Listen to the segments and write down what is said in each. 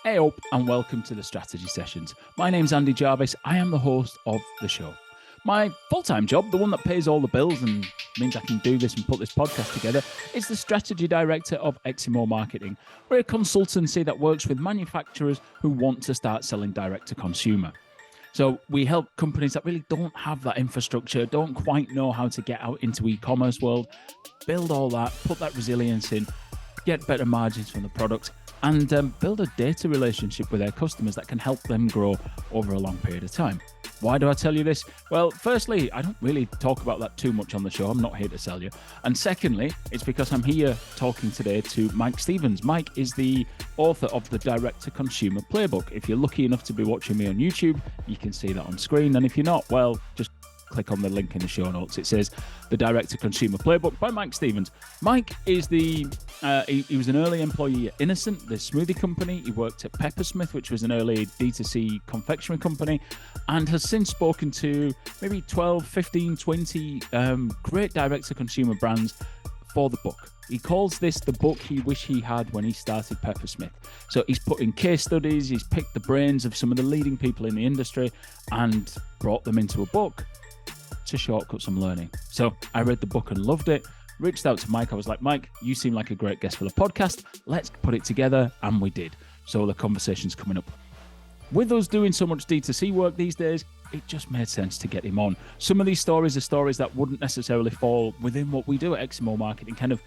Hey up and welcome to the Strategy Sessions. My name's Andy Jarvis. I am the host of the show. My full-time job, the one that pays all the bills and means I can do this and put this podcast together, is the Strategy Director of Eximo Marketing. We're a consultancy that works with manufacturers who want to start selling direct to consumer. So we help companies that really don't have that infrastructure, don't quite know how to get out into e-commerce world, build all that, put that resilience in, get better margins from the product, and build a data relationship with their customers that can help them grow over a long period of time. Why do I tell you this? Well, firstly, I don't really talk about that too much on the show. I'm not here to sell you. And secondly, it's because I'm here talking today to Mike Stevens. Mike is the author of the Direct To Consumer Playbook. If you're lucky enough to be watching me on YouTube, you can see that on screen. And if you're not, well, just click on the link in the show notes. It says the Direct to Consumer Playbook by Mike Stevens. Mike is he was an early employee at Innocent, the smoothie company. He worked at Peppersmith, which was an early D2C confectionery company, and has since spoken to maybe 12, 15, 20 great direct to consumer brands for the book. He calls this the book he wished he had when he started Peppersmith. So he's put in case studies, he's picked the brains of some of the leading people in the industry and brought them into a book to shortcut some learning. So I read the book and loved it, reached out to Mike. I was like, Mike, you seem like a great guest for the podcast. Let's put it together. And we did. So the conversation's coming up. With us doing so much D2C work these days, it just made sense to get him on. Some of these stories are stories that wouldn't necessarily fall within what we do at Eximo Marketing, kind of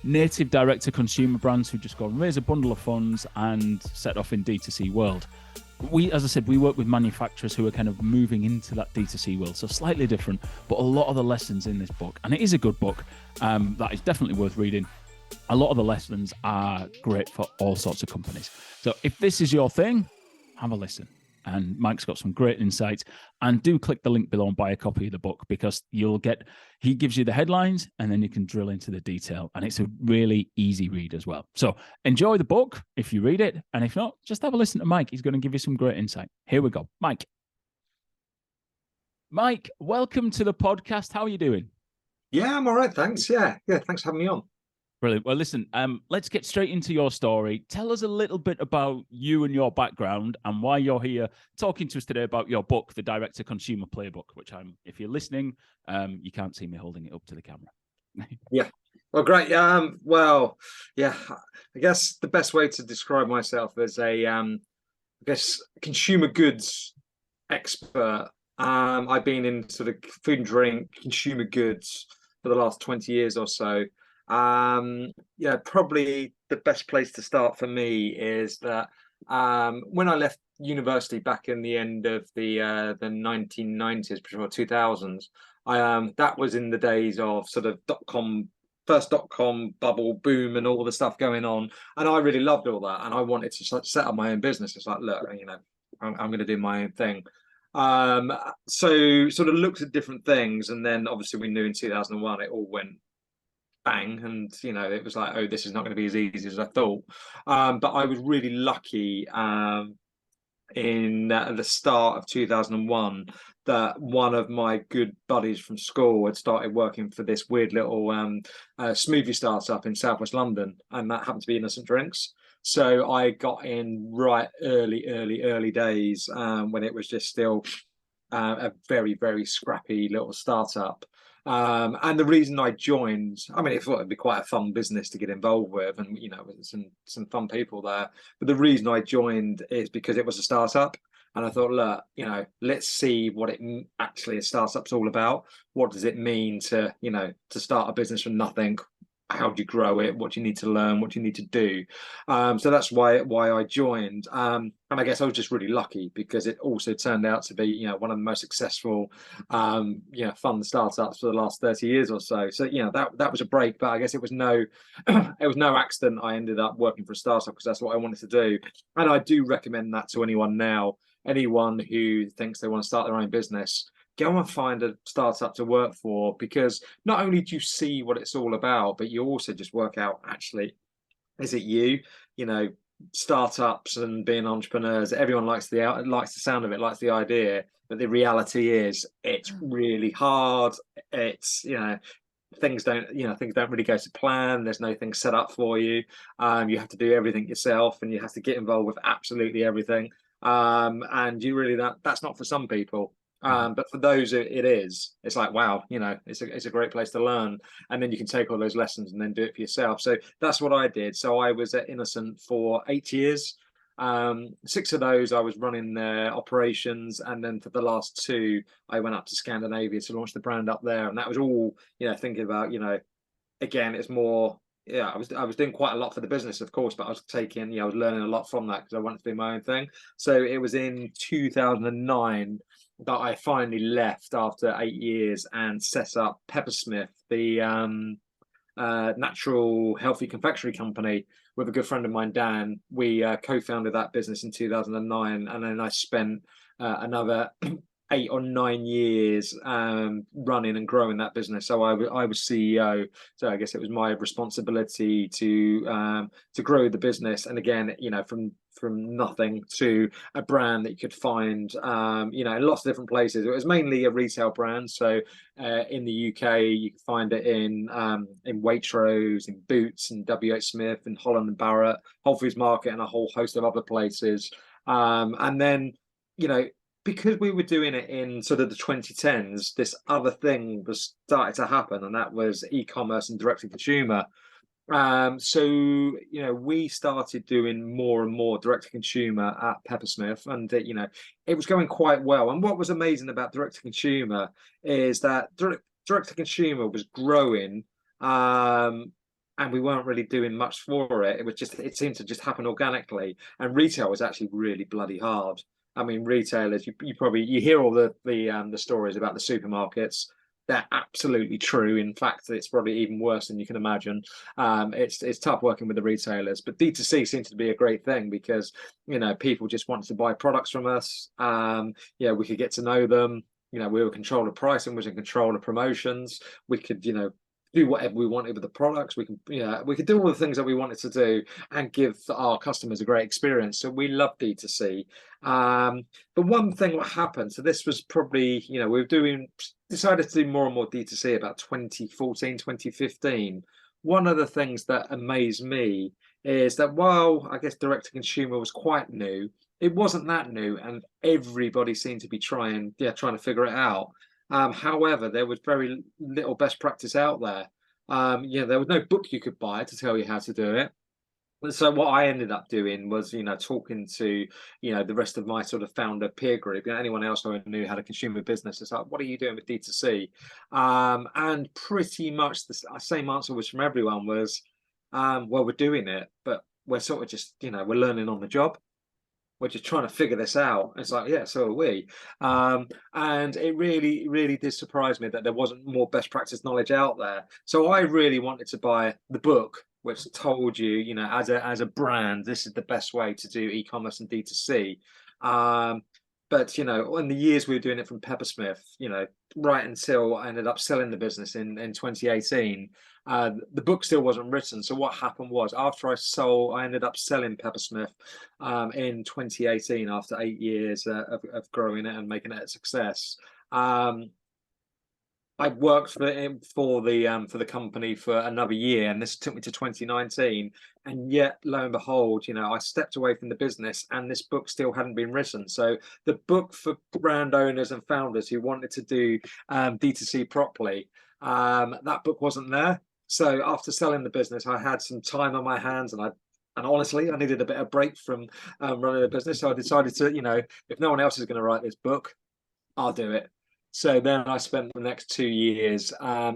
native direct-to-consumer brands who just go and raise a bundle of funds and set off in D2C world. As I said, we work with manufacturers who are kind of moving into that D2C world, so slightly different, but a lot of the lessons in this book, and it is a good book, that is definitely worth reading. A lot of the lessons are great for all sorts of companies. So if this is your thing, have a listen. And Mike's got some great insights. And do click the link below and buy a copy of the book, because he gives you the headlines and then you can drill into the detail. And it's a really easy read as well. So enjoy the book if you read it. And if not, just have a listen to Mike. He's going to give you some great insight. Here we go. Mike, welcome to the podcast. How are you doing? Yeah, I'm all right. Thanks. Yeah. Thanks for having me on. Brilliant. Well, listen, let's get straight into your story. Tell us a little bit about you and your background and why you're here talking to us today about your book, The Direct to Consumer Playbook, which if you're listening, you can't see me holding it up to the camera. Yeah. Well, great. I guess the best way to describe myself as consumer goods expert. I've been in sort of food and drink, consumer goods for the last 20 years or so. Probably the best place to start for me is that when I left university back in the end of the 1990s, before 2000s, that was in the days of sort of first dot-com bubble boom and all the stuff going on, and I really loved all that, and I wanted to set up my own business. It's like, look, I'm going to do my own thing. So sort of looked at different things, and then obviously we knew in 2001 it all went bang, and it was like, oh, this is not going to be as easy as I thought. But I was really lucky in the start of 2001 that one of my good buddies from school had started working for this weird little smoothie startup in Southwest London, and that happened to be Innocent Drinks. So I got in right early days, when it was just still a very, very scrappy little startup. And the reason I joined, I thought it'd be quite a fun business to get involved with, and with some fun people there. But the reason I joined is because it was a startup, and I thought, look, let's see what actually a startup's all about. What does it mean to start a business from nothing? How do you grow it? What do you need to learn? What do you need to do? So that's why I joined. And I guess I was just really lucky, because it also turned out to be, one of the most successful, fun startups for the last 30 years or so. So, that was a break, but I guess it was no accident I ended up working for a startup, because that's what I wanted to do. And I do recommend that to anyone now, anyone who thinks they want to start their own business. Go and find a startup to work for, because not only do you see what it's all about, but you also just work out, actually, is it you? Startups and being entrepreneurs, everyone likes the sound of it, likes the idea, but the reality is it's really hard. It's things don't really go to plan. There's no thing set up for you. You have to do everything yourself, and you have to get involved with absolutely everything. And you really that's not for some people. But for those it is, it's like, wow, it's a great place to learn, and then you can take all those lessons and then do it for yourself. So that's what I did. So I was at Innocent for 8 years. 6 of those I was running their operations, and then for the last 2 I went up to Scandinavia to launch the brand up there. And that was all thinking about, again, it's more, I was doing quite a lot for the business, of course, but I was I was learning a lot from that because I wanted to do my own thing. So it was in 2009 that I finally left after 8 years and set up Peppersmith, the natural healthy confectionery company, with a good friend of mine, Dan. We co-founded that business in 2009, and then I spent another 8 or 9 years running and growing that business. So I was CEO. So I guess it was my responsibility to grow the business. And again, from nothing to a brand that you could find, in lots of different places. It was mainly a retail brand. So in the UK, you can find it in Waitrose, in Boots, and WH Smith, and Holland and Barrett, Whole Foods Market, and a whole host of other places. And then, because we were doing it in sort of the 2010s, this other thing was starting to happen, and that was e-commerce and direct to consumer. So we started doing more and more direct to consumer at Peppersmith, and it was going quite well. And what was amazing about direct to consumer is that direct to consumer was growing, and we weren't really doing much for it. It seemed to just happen organically, and retail was actually really bloody hard. I mean, retailers, you hear all the stories about the supermarkets. They're absolutely true. In fact, it's probably even worse than you can imagine. It's tough working with the retailers, but D2C seems to be a great thing because people just wanted to buy products from us. We could get to know them. We were in control of pricing, was in control of promotions. We could do whatever we wanted with the products. We could do all the things that we wanted to do and give our customers a great experience. So we love D2C. But one thing what happened, so this was probably, decided to do more and more D2C about 2014, 2015. One of the things that amazed me is that while I guess direct to consumer was quite new, it wasn't that new, and everybody seemed to be trying to figure it out. However, there was very little best practice out there. There was no book you could buy to tell you how to do it. So what I ended up doing was, talking to, the rest of my sort of founder peer group, anyone else who I knew had a consumer business. It's like, what are you doing with D2C? And pretty much the same answer was from everyone was, well, we're doing it, but we're sort of just, we're learning on the job. We're just trying to figure this out. It's like, yeah, so are we. And it really, really did surprise me that there wasn't more best practice knowledge out there. So I really wanted to buy the book, which told you, as a brand, this is the best way to do e-commerce and D2C. But in the years we were doing it from Peppersmith, right until I ended up selling the business in 2018, the book still wasn't written. So what happened was, after I ended up selling Peppersmith in 2018 after 8 years of growing it and making it a success. I worked for the company for another year, and this took me to 2019. And yet, lo and behold, I stepped away from the business, and this book still hadn't been written. So the book for brand owners and founders who wanted to do D2C properly, that book wasn't there. So after selling the business, I had some time on my hands, and honestly, I needed a bit of break from running a business. So I decided to, if no one else is going to write this book, I'll do it. So then I spent the next 2 years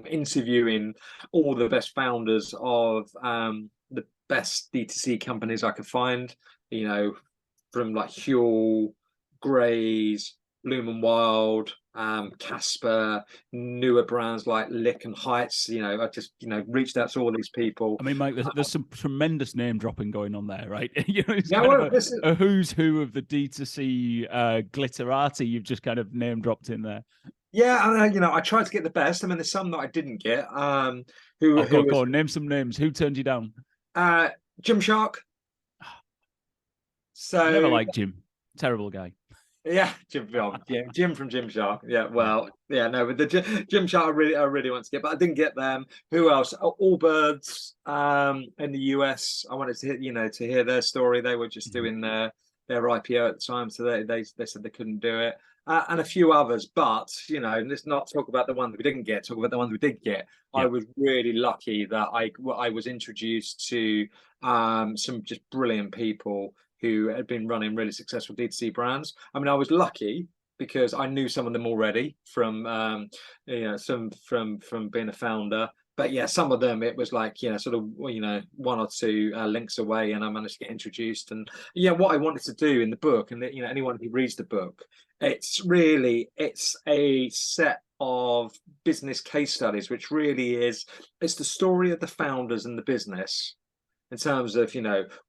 interviewing all the best founders of the best D2C companies I could find, from like Huel, Graze, Bloom and Wild, Casper, newer brands like Lick and Heights. I just, reached out to all these people. I mean, Mike, there's some tremendous name dropping going on there, right? It's this is a who's who of the D2C glitterati you've just kind of name dropped in there. Yeah, I tried to get the best. I mean, there's some that I didn't get. Go on, name some names. Who turned you down? Gymshark. So never liked Jim. Terrible guy. Yeah, Jim from Gymshark. Yeah, well, yeah, no, but the Gymshark I really want to get, but I didn't get them. Who else? Allbirds, in the US. I wanted to hear their story. They were just doing their IPO at the time, so they said they couldn't do it. And a few others, but let's not talk about the ones we didn't get. Talk about the ones we did get. I was really lucky that I was introduced to some just brilliant people who had been running really successful D2C brands. I mean, I was lucky because I knew some of them already from some from being a founder. But yeah, some of them it was like sort of one or two links away, and I managed to get introduced. And what I wanted to do in the book, and anyone who reads the book, it's a set of business case studies, which really it's the story of the founders and the business in terms of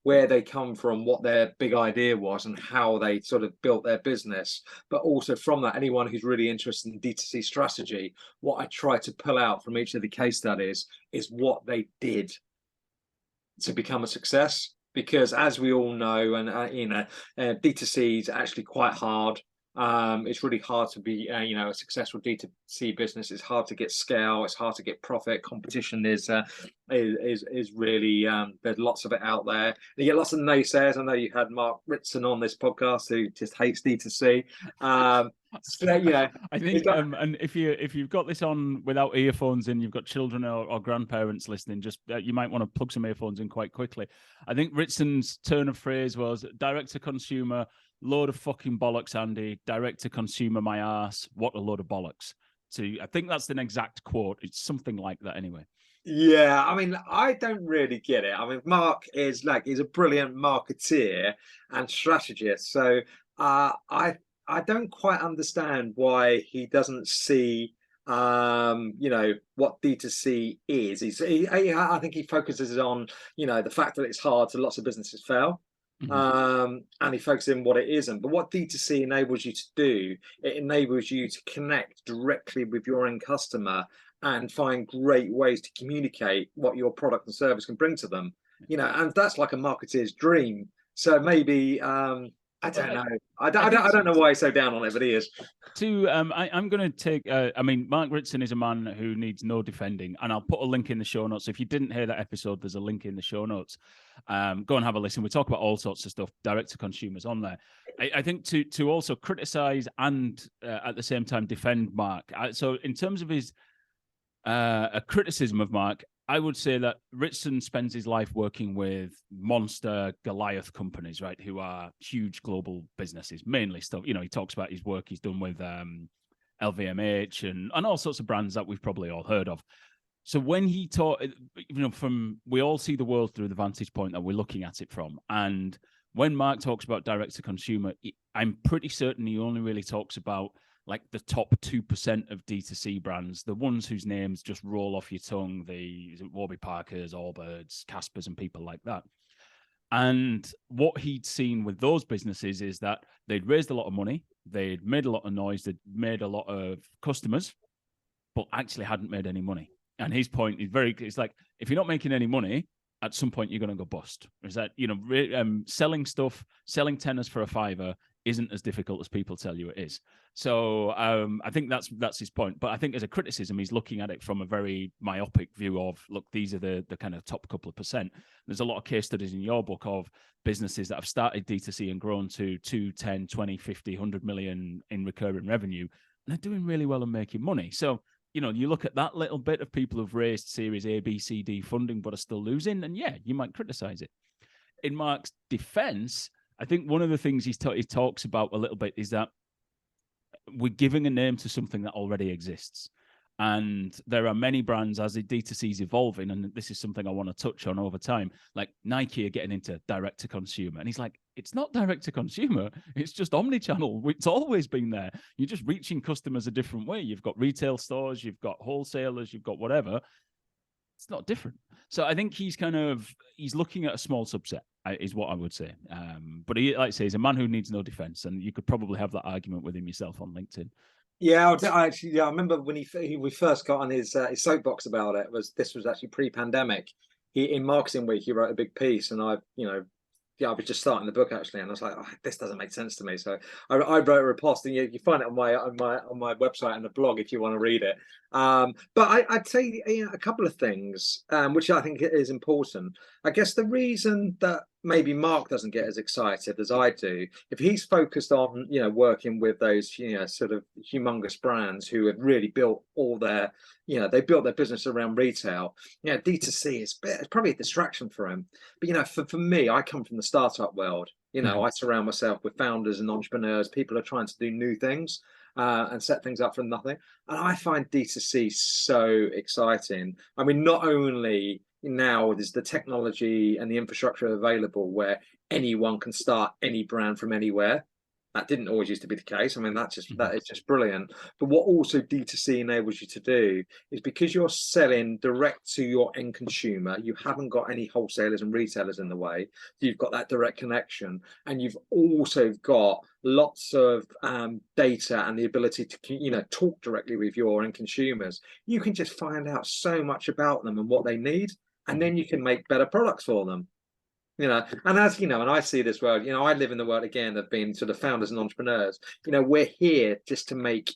where they come from, what their big idea was, and how they sort of built their business. But also from that, anyone who's really interested in D2C strategy, what I try to pull out from each of the case studies is what they did to become a success. Because as we all know, and D2C is actually quite hard. It's really hard to be a successful D2C business. It's hard to get scale. It's hard to get profit. Competition is really there's lots of it out there. You get lots of naysayers. I know you had Mark Ritson on this podcast who just hates D2C. So, I think and if you've got this on without earphones and you've got children or grandparents listening, just you might want to plug some earphones in quite quickly. I think Ritson's turn of phrase was direct to consumer. Load of fucking bollocks, Andy. Direct to consumer, my ass. What a load of bollocks. So I think that's an exact quote. It's something like that anyway. Yeah, I mean, I don't really get it. I mean, Mark he's a brilliant marketeer and strategist. So I don't quite understand why he doesn't see what D2C is. I think he focuses on the fact that it's hard, so lots of businesses fail. And he focuses on what it isn't. But what D2C enables you to do, it enables you to connect directly with your end customer and find great ways to communicate what your product and service can bring to them. And that's like a marketeer's dream. So maybe I don't know. I don't know why he's so down on it, but he is. I'm going to take. I mean, Mark Ritson is a man who needs no defending, and I'll put a link in the show notes. If you didn't hear that episode, there's a link in the show notes. Go and have a listen. We talk about all sorts of stuff. Direct to consumers on there. I think to also criticize and at the same time defend Mark. So in terms of his a criticism of Mark, I would say that Ritson spends his life working with monster Goliath companies, right, who are huge global businesses, mainly stuff. He talks about his work he's done with LVMH and all sorts of brands that we've probably all heard of. So when he taught, we all see the world through the vantage point that we're looking at it from. And when Mark talks about direct to consumer, I'm pretty certain he only really talks about like the top 2% of D2C brands, the ones whose names just roll off your tongue, the Warby Parkers, Allbirds, Caspers, and people like that. And what he'd seen with those businesses is that they'd raised a lot of money, they'd made a lot of noise, they'd made a lot of customers, but actually hadn't made any money. And his point is it's like, if you're not making any money, at some point you're going to go bust. Is that, selling tenors for a fiver isn't as difficult as people tell you it is. So I think that's his point. But I think as a criticism, he's looking at it from a very myopic view of, look, these are the kind of top couple of percent. There's a lot of case studies in your book of businesses that have started D2C and grown to 2, 10, 20, 50, 100 million in recurring revenue. And they're doing really well and making money. So, you look at that little bit of people who've raised Series A, B, C, D funding, but are still losing. And yeah, you might criticize it. In Mark's defense, I think one of the things he talks about a little bit is that we're giving a name to something that already exists. And there are many brands as the D2C is evolving, and this is something I want to touch on over time, like Nike are getting into direct to consumer. And he's like, it's not direct to consumer, it's just omnichannel. It's always been there. You're just reaching customers a different way. You've got retail stores, you've got wholesalers, you've got whatever. It's not different. So I think he's looking at a small subset, is what I would say. But he, like I say, he's a man who needs no defense, and you could probably have that argument with him yourself on LinkedIn. Yeah, I remember when we first got on his soapbox about it. This was actually pre-pandemic. In Marketing Week, he wrote a big piece, and I I was just starting the book actually, and I was like, oh, this doesn't make sense to me. So I wrote a riposte, and you find it on my website and the blog if you want to read it. But I'd say, a couple of things which I think is important. I guess the reason that maybe Mark doesn't get as excited as I do, if he's focused on working with those sort of humongous brands who have really built all their they built their business around retail. D2C is probably a distraction for him. But for me, I come from the startup world. I surround myself with founders and entrepreneurs. People are trying to do new things and set things up from nothing. And I find D2C so exciting. I mean, not only now there's the technology and the infrastructure available where anyone can start any brand from anywhere. That didn't always used to be the case. I mean, that is just brilliant. But what also D2C enables you to do is, because you're selling direct to your end consumer, you haven't got any wholesalers and retailers in the way. You've got that direct connection, and you've also got lots of data and the ability to talk directly with your end consumers. You can just find out so much about them and what they need, and then you can make better products for them. And as and I see this world, I live in the world again of being sort of founders and entrepreneurs. We're here just to make,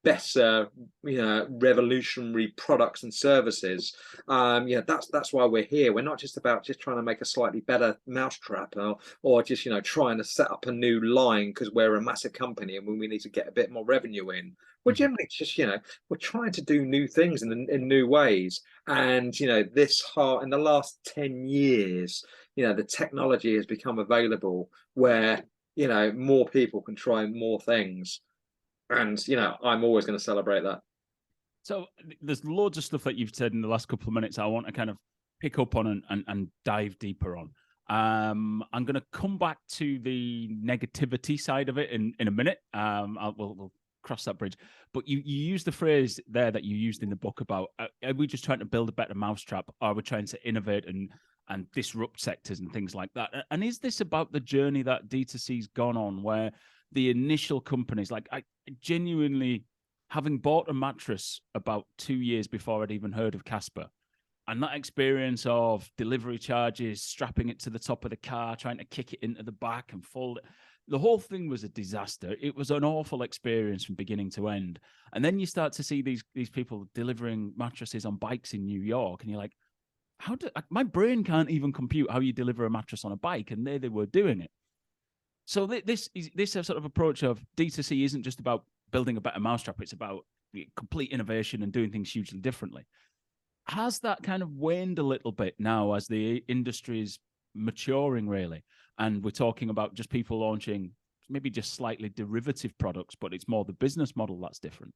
better, revolutionary products and services. That's why we're here. We're not just about just trying to make a slightly better mousetrap or just, trying to set up a new line because we're a massive company and we need to get a bit more revenue in. We're generally just, we're trying to do new things in new ways. And, in the last 10 years, the technology has become available where, more people can try more things. And, I'm always going to celebrate that. So there's loads of stuff that you've said in the last couple of minutes I want to kind of pick up on and dive deeper on. I'm going to come back to the negativity side of it in a minute. We'll cross that bridge. But you used the phrase there that you used in the book about, are we just trying to build a better mousetrap? Are we trying to innovate and disrupt sectors and things like that? And is this about the journey that D2C's gone on, where the initial companies, like I genuinely, having bought a mattress about 2 years before I'd even heard of Casper, and that experience of delivery charges, strapping it to the top of the car, trying to kick it into the back and fold it, the whole thing was a disaster. It was an awful experience from beginning to end. And then you start to see these people delivering mattresses on bikes in New York, and you're like, my brain can't even compute how you deliver a mattress on a bike, and they were doing it. So this sort of approach of D2C isn't just about building a better mousetrap; it's about complete innovation and doing things hugely differently. Has that kind of waned a little bit now as the industry is maturing, really, and we're talking about just people launching maybe just slightly derivative products, but it's more the business model that's different?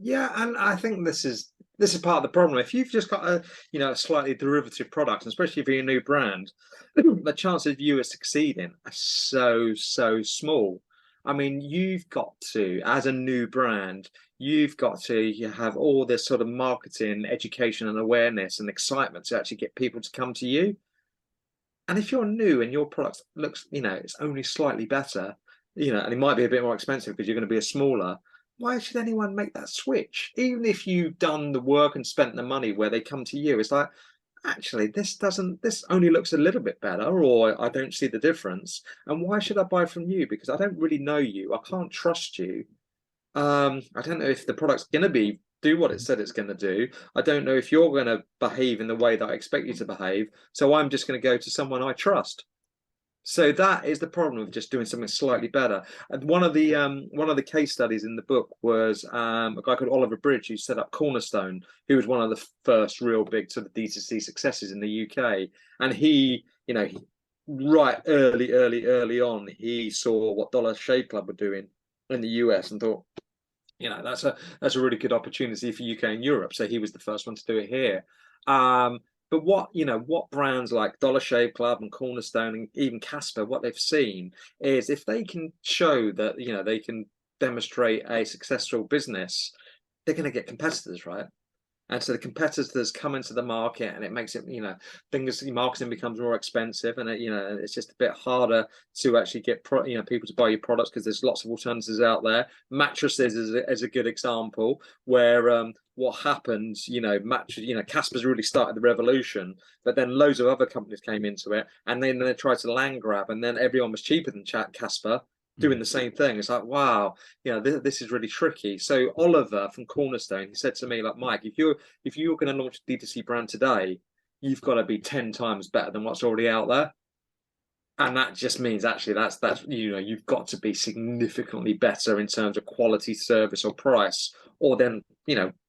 Yeah, and I think this is part of the problem. If you've just got a slightly derivative product, and especially if you're a new brand, the chances of you succeeding are so small. I mean, you've got to, as a new brand, you've got to have all this sort of marketing, education, and awareness and excitement to actually get people to come to you. And if you're new and your product looks, it's only slightly better, and it might be a bit more expensive because you're going to be a smaller, why should anyone make that switch? Even if you've done the work and spent the money where they come to you, it's like, actually, this only looks a little bit better, or I don't see the difference. And why should I buy from you? Because I don't really know you. I can't trust you. I don't know if the product's going to do what it said it's going to do. I don't know if you're going to behave in the way that I expect you to behave. So I'm just going to go to someone I trust. So that is the problem of just doing something slightly better. And one of the case studies in the book was a guy called Oliver Bridge, who set up Cornerstone, who was one of the first real big sort of D2C successes in the UK. And he, right early on, he saw what Dollar Shave Club were doing in the US and thought, that's a really good opportunity for UK and Europe. So he was the first one to do it here. But what brands like Dollar Shave Club and Cornerstone and even Casper, what they've seen is if they can show that, they can demonstrate a successful business, they're going to get competitors, right? And so the competitors come into the market, and it makes it, things, marketing becomes more expensive, and it's just a bit harder to actually get people to buy your products, because there's lots of alternatives out there. Mattresses is a good example where what happened, Casper's really started the revolution, but then loads of other companies came into it, and then they tried to land grab, and then everyone was cheaper than Casper doing the same thing. It's like, wow, this is really tricky. So Oliver from Cornerstone, he said to me, like, Mike, if you're going to launch a D2C brand today, you've got to be 10 times better than what's already out there. And that just means actually that's you've got to be significantly better in terms of quality, service, or price, or then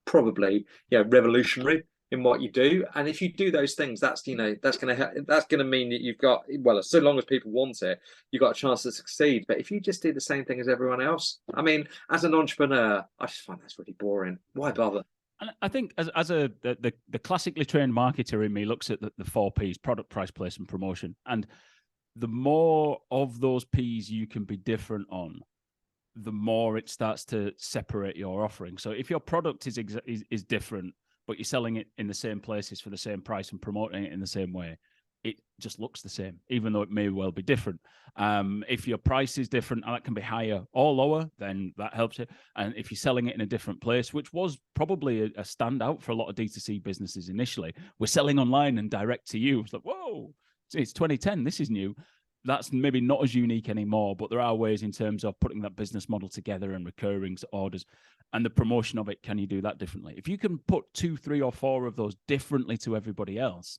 probably revolutionary in what you do. And if you do those things, that's going to mean that you've got, well, so long as people want it, you've got a chance to succeed. But if you just do the same thing as everyone else, I mean, as an entrepreneur, I just find that's really boring. Why bother? And I think the classically trained marketer in me looks at the 4 Ps: product, price, place, and promotion. And the more of those Ps you can be different on, the more it starts to separate your offering. So if your product is different, but you're selling it in the same places for the same price and promoting it in the same way, it just looks the same, even though it may well be different. If your price is different, and that can be higher or lower, then that helps it. And if you're selling it in a different place, which was probably a standout for a lot of D2C businesses initially, we're selling online and direct to you. It's like, whoa, it's 2010, this is new. That's maybe not as unique anymore, but there are ways in terms of putting that business model together and recurring orders and the promotion of it. Can you do that differently? If you can put 2, 3, or 4 of those differently to everybody else,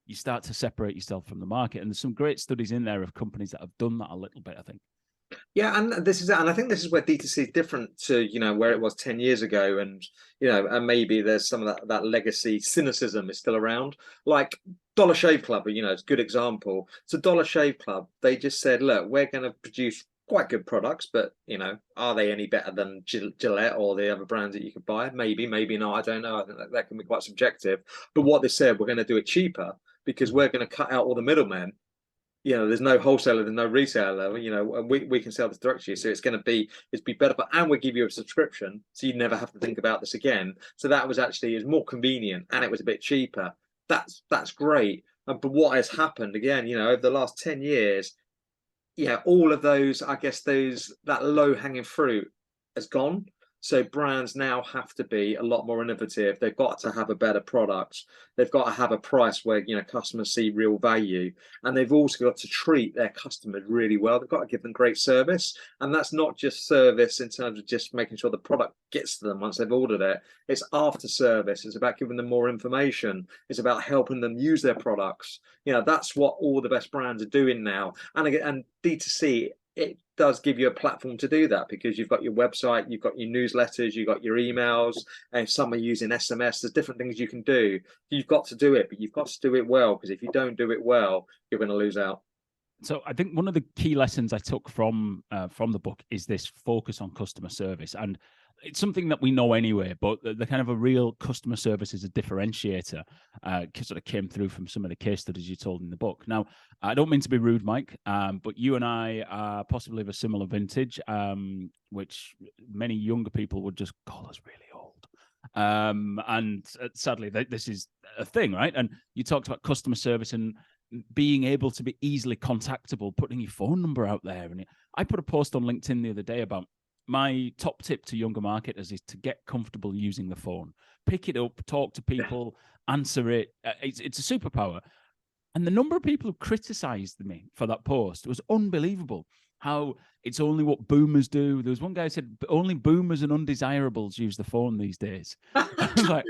you start to separate yourself from the market. And there's some great studies in there of companies that have done that a little bit, I think. Yeah, and this is it. And I think this is where D2C is different to, where it was 10 years ago. And, and maybe there's some of that legacy cynicism is still around. Like Dollar Shave Club, it's a good example. So Dollar Shave Club, they just said, look, we're going to produce quite good products, but, are they any better than Gillette or the other brands that you could buy? Maybe, maybe not. I don't know. I think that can be quite subjective. But what they said, we're going to do it cheaper because we're going to cut out all the middlemen. There's no wholesaler, there's no reseller, and we can sell this direct to you. So it's be better, and we give you a subscription, so you never have to think about this again. So that was actually is more convenient, and it was a bit cheaper. That's great. But what has happened again, over the last 10 years, all of those, I guess that low hanging fruit has gone. So brands now have to be a lot more innovative. They've got to have a better product. They've got to have a price where customers see real value, and they've also got to treat their customers really well. They've got to give them great service, and that's not just service in terms of just making sure the product gets to them once they've ordered it. It's after service. It's about giving them more information. It's about helping them use their products. That's what all the best brands are doing now. And D2C, it does give you a platform to do that, because you've got your website, you've got your newsletters, you've got your emails, and some are using SMS. There's different things you can do. You've got to do it, but you've got to do it well, because if you don't do it well, you're going to lose out. So I think one of the key lessons I took from the book is this focus on customer service. And it's something that we know anyway, but the kind of a real customer service is a differentiator, sort of came through from some of the case studies you told in the book. Now, I don't mean to be rude, Mike, but you and I are possibly of a similar vintage, which many younger people would just call us really old. And sadly, this is a thing, right? And you talked about customer service and being able to be easily contactable, putting your phone number out there. And I put a post on LinkedIn the other day about my top tip to younger marketers is to get comfortable using the phone. Pick it up, talk to people, answer it. It's a superpower. And the number of people who criticized me for that post was unbelievable. How it's only what boomers do. There was one guy who said only boomers and undesirables use the phone these days. I was like,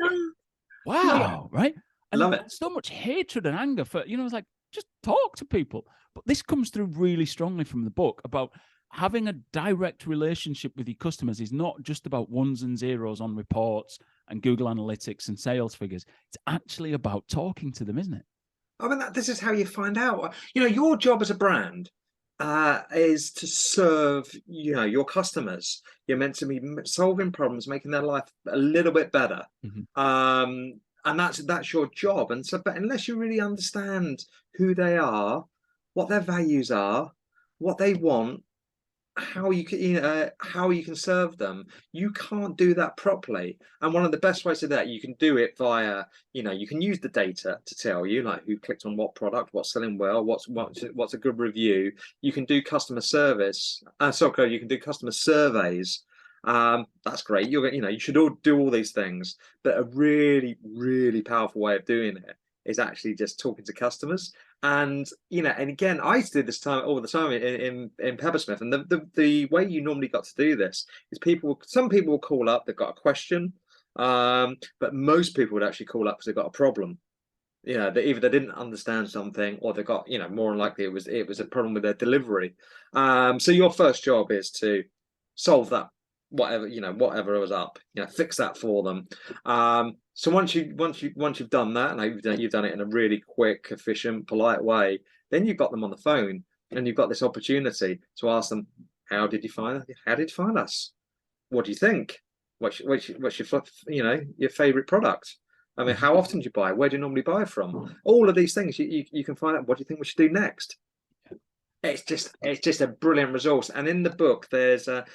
wow, right? And Love it. So much hatred and anger for, it's like, just talk to people. But this comes through really strongly from the book about having a direct relationship with your customers is not just about ones and zeros on reports and Google Analytics and sales figures. It's actually about talking to them, isn't it? I mean, this is how you find out. Your job as a brand is to serve, your customers. You're meant to be solving problems, making their life a little bit better. Mm-hmm. And that's your job. And so, but unless you really understand who they are, what their values are, what they want, how you can, how you can serve them. You can't do that properly. And one of the best ways to do that, you can do it via, you can use the data to tell you like who clicked on what product, what's selling well, what's a good review. You can do customer service. You can do customer surveys. That's great. You should all do all these things, but a really, really powerful way of doing it is actually just talking to customers. And and again, I used to do this time all the time in Peppersmith. And the way you normally got to do this is some people will call up, they've got a question, but most people would actually call up because they've got a problem. Either they didn't understand something, or they got, more than likely it was a problem with their delivery. So your first job is to solve that, whatever was up, fix that for them. So once you've done that, and you've done it in a really quick, efficient, polite way, then you've got them on the phone, and you've got this opportunity to ask them, how did you find us? What do you think? What's your favorite product? I mean, how often do you buy? Where do you normally buy from? All of these things you can find out. What do you think we should do next? It's just a brilliant resource. And in the book, there's a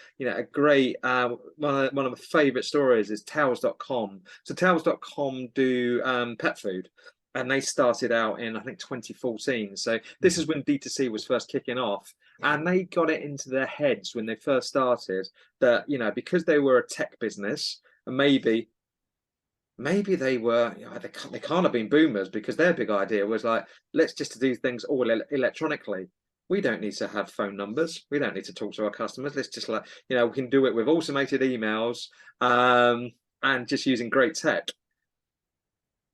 great one of my favorite stories is Tails.com. So Tails.com do pet food, and they started out in, I think, 2014. So this is when D2C was first kicking off, and they got it into their heads when they first started that because they were a tech business, and maybe they were, they can't have been boomers, because their big idea was like, let's just do things all electronically. We don't need to have phone numbers. We don't need to talk to our customers. Let's just we can do it with automated emails, and just using great tech.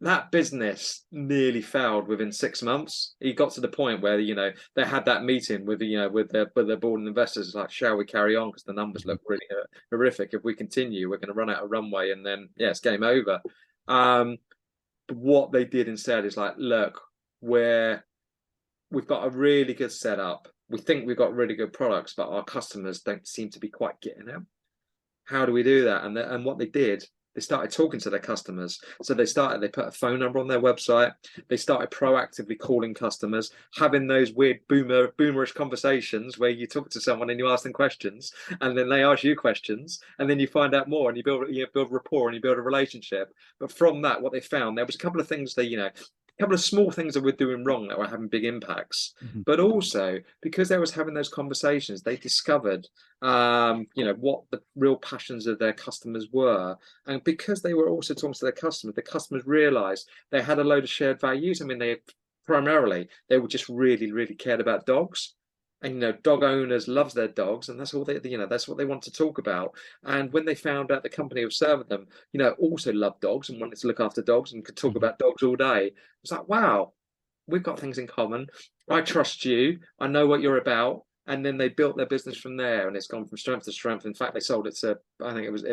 That business nearly failed within 6 months. He got to the point where they had that meeting with with their board and investors, like, shall we carry on, because the numbers look really horrific. If we continue, we're going to run out of runway, and then it's game over. But what they did instead is like, look, we've got a really good setup. We think we've got really good products, but our customers don't seem to be quite getting them. How do we do that? And what they did, they started talking to their customers. So they put a phone number on their website. They started proactively calling customers, having those weird boomerish conversations where you talk to someone and you ask them questions, and then they ask you questions, and then you find out more, and you build rapport, and you build a relationship. But from that, what they found, there was a couple of things a couple of small things that we're doing wrong that were having big impacts. But also, because they was having those conversations, they discovered what the real passions of their customers were. And because they were also talking to the customers realized they had a load of shared values. I mean, they were just really, really cared about dogs. And dog owners loves their dogs, and that's all that's what they want to talk about. And when they found out the company who served them also loved dogs and wanted to look after dogs and could talk about dogs all day, it's like, wow, we've got things in common. I trust you, I know what you're about. And then they built their business from there, and it's gone from strength to strength. In fact, they sold it to, I think it was